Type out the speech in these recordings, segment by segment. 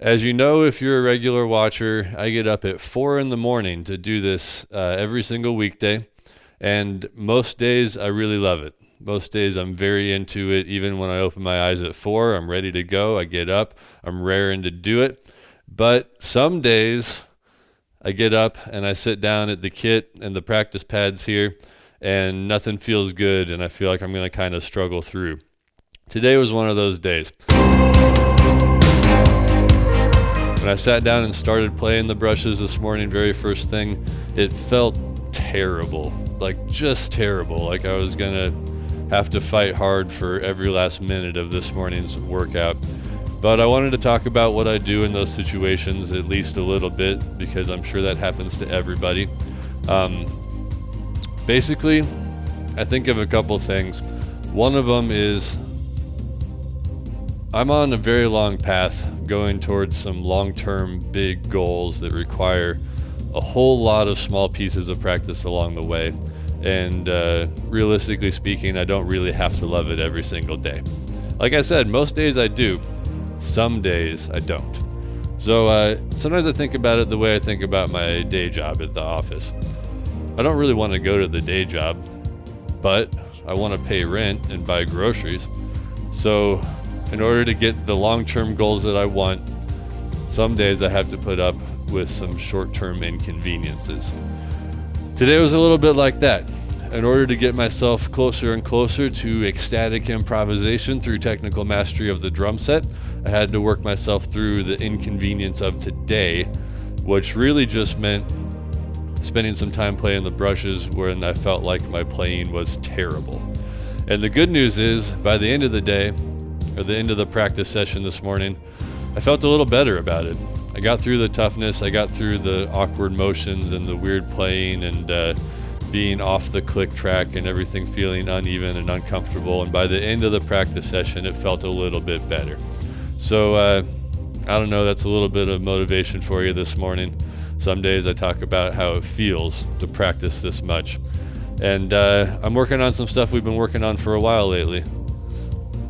As you know, if you're a regular watcher, I get up at 4 in the morning to do this every single weekday. And most days I really love it. Most days I'm very into it. Even when I open my eyes at 4, I'm ready to go. I get up, I'm raring to do it. But some days I get up and I sit down at the kit and the practice pads here and nothing feels good and I feel like I'm going to kind of struggle through. Today was one of those days. When I sat down and started playing the brushes this morning, very first thing, it felt terrible, like just terrible. Like I was gonna have to fight hard for every last minute of this morning's workout. But I wanted to talk about what I do in those situations at least a little bit, because I'm sure that happens to everybody. Basically, I think of a couple things. One of them is I'm on a very long path going towards some long-term big goals that require a whole lot of small pieces of practice along the way. And realistically speaking, I don't really have to love it every single day. Like I said, most days I do. Some days I don't. So sometimes I think about it the way I think about my day job at the office. I don't really want to go to the day job, but I want to pay rent and buy groceries. So in order to get the long-term goals that I want, some days I have to put up with some short-term inconveniences. Today was a little bit like that. In order to get myself closer and closer to ecstatic improvisation through technical mastery of the drum set, I had to work myself through the inconvenience of today, which really just meant spending some time playing the brushes when I felt like my playing was terrible. And the good news is, by the end of the day, or the end of the practice session this morning, I felt a little better about it. I got through the toughness, I got through the awkward motions and the weird playing and being off the click track and everything feeling uneven and uncomfortable. And by the end of the practice session, it felt a little bit better. So I don't know, that's a little bit of motivation for you this morning. Some days I talk about how it feels to practice this much. And I'm working on some stuff we've been working on for a while lately.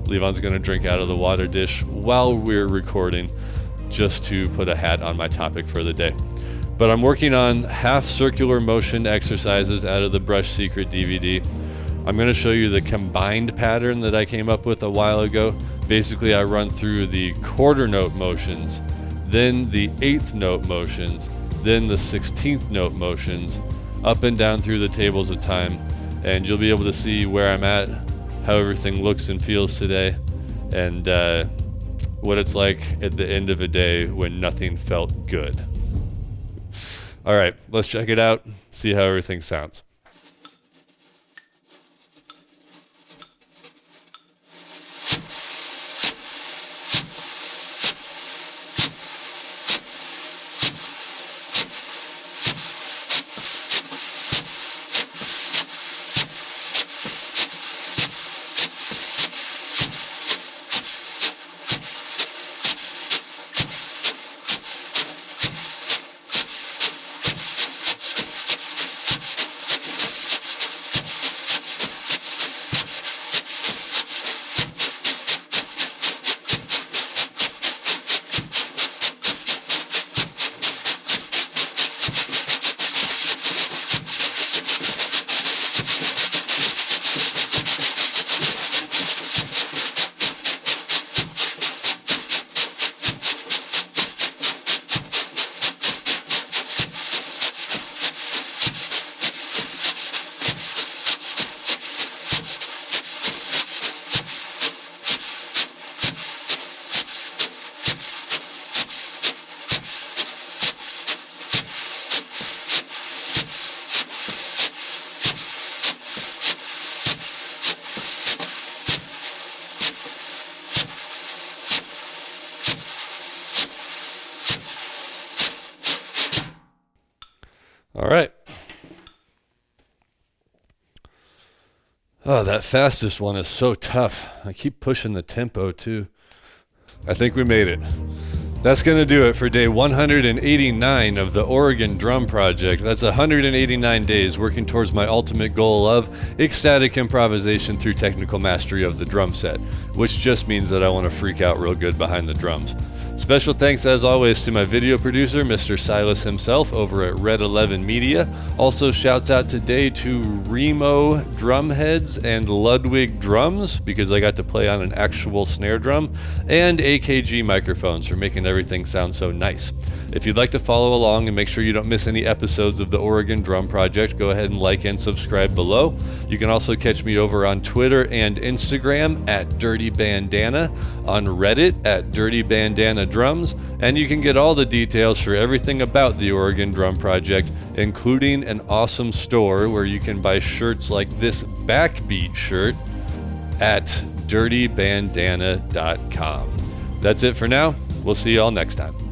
Levon's going to drink out of the water dish while we're recording, just to put a hat on my topic for the day. But I'm working on half circular motion exercises out of the Brush Secret DVD. I'm going to show you the combined pattern that I came up with a while ago. Basically, I run through the quarter note motions, then the eighth note motions, then the 16th note motions, up and down through the tables of time. And you'll be able to see where I'm at, how everything looks and feels today, and what it's like at the end of a day when nothing felt good. All right, let's check it out, see how everything sounds. All right. Oh, that fastest one is so tough. I keep pushing the tempo too. I think we made it. That's going to do it for day 189 of the Oregon Drum Project. That's 189 days working towards my ultimate goal of ecstatic improvisation through technical mastery of the drum set, which just means that I want to freak out real good behind the drums. Special thanks, as always, to my video producer, Mr. Silas himself, over at Red 11 Media. Also, shouts out today to Remo Drumheads and Ludwig Drums, because I got to play on an actual snare drum, and AKG microphones for making everything sound so nice. If you'd like to follow along and make sure you don't miss any episodes of the Oregon Drum Project, go ahead and like and subscribe below. You can also catch me over on Twitter and Instagram at Dirty Bandana, on Reddit at Dirty Bandana Drums, and you can get all the details for everything about the Oregon Drum Project, including an awesome store where you can buy shirts like this Backbeat shirt at dirtybandana.com. That's it for now. We'll see you all next time.